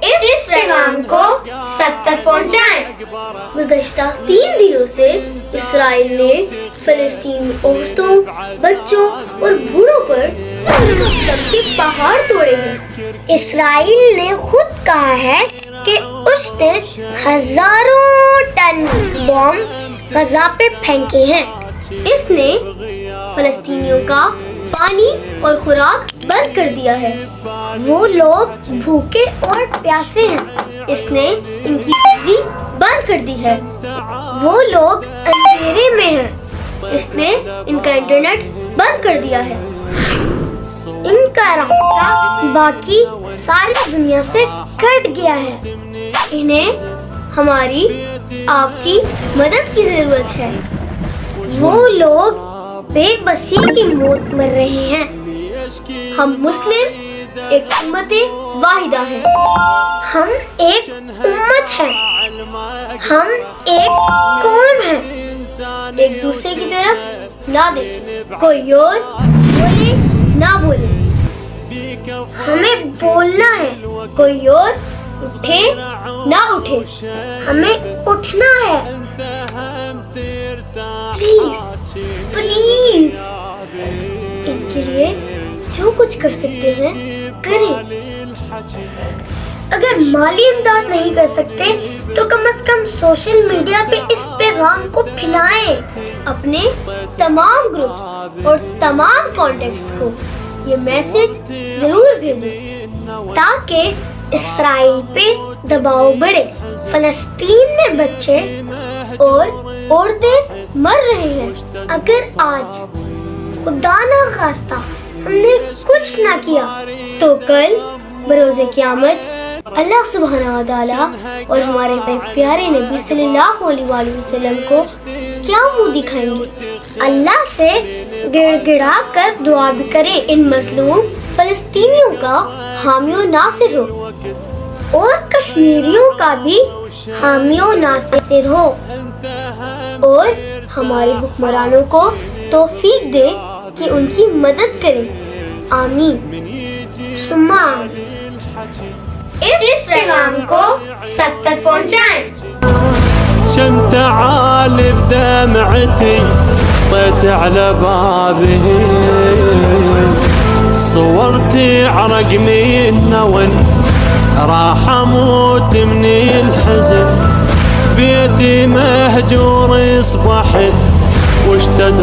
اس پیغام کو سب تک پہنچائیں۔ گزشتہ 3 دنوں سے اسرائیل نے فلسطینی عورتوں، بچوں اور بوڑھوں پر کے پہاڑ توڑے ہیں۔ اسرائیل نے خود کہا ہے کہ اس نے ہزاروں ٹن بم غزہ پہ پھینکے ہیں۔ اس نے فلسطینیوں کا پانی اور خوراک بند کر دیا ہے۔ وہ لوگ بھوکے اور پیاسے ہیں۔ اس نے ان کی بجلی بند کر دی ہے۔ وہ لوگ اندھیرے میں ہیں۔ اس نے ان کا انٹرنیٹ بند کر دیا ہے۔ ان کا رابطہ باقی ساری دنیا سے کٹ گیا ہے۔ انہیں ہماری آپ کی مدد کی ضرورت ہے۔ وہ لوگ بے بسی کی موت مر رہے ہیں۔ ہم مسلم ایک امت واحدہ ہیں۔ ہم ایک امت ہیں۔ ہم ایک قوم ہیں۔ ایک دوسرے کی طرف نہ دیکھیں۔ کوئی اور بولے نہ بولے۔ ہمیں بولنا ہے۔ کوئی اور اٹھے نہ اٹھے۔ ہمیں اٹھنا ہے۔ پلیز پلیز ان کے لیے جو کچھ کر سکتے ہیں کریں۔ اگر مالی امداد نہیں کر سکتے تو کم از کم سوشل میڈیا پہ اس پیغام کو پھیلائیں۔ اپنے تمام گروپس اور تمام کانٹیکٹس کو یہ میسج ضرور بھیجیں تاکہ اسرائیل پہ دباؤ بڑھے۔ فلسطین میں بچے اور عورتیں مر رہے ہیں۔ اگر آج خدا نہ خواستہ ہم نے کچھ نہ کیا تو کل بروز قیامت اللہ سبحانہ و تعالیٰ اور ہمارے پیارے نبی صلی اللہ علیہ وآلہ وسلم کو کیا منہ دکھائیں گے۔ اللہ سے گڑ گڑا کر دعا بھی کریں۔ ان مظلوم فلسطینیوں کا حامی و ناصر ہو اور کشمیریوں کا بھی حامی و ناصر ہو، اور ہمارے حکمرانوں کو توفیق دے کہ ان کی مدد کریں۔ آمین ثم آمین۔ اس پیغام کو سب تک پہنچائیں۔ شم تعال بدمعتي طيت على بابه صورتي عرق منه وين راح اموت من الحزن بيتي مهجور اصبحت واشتد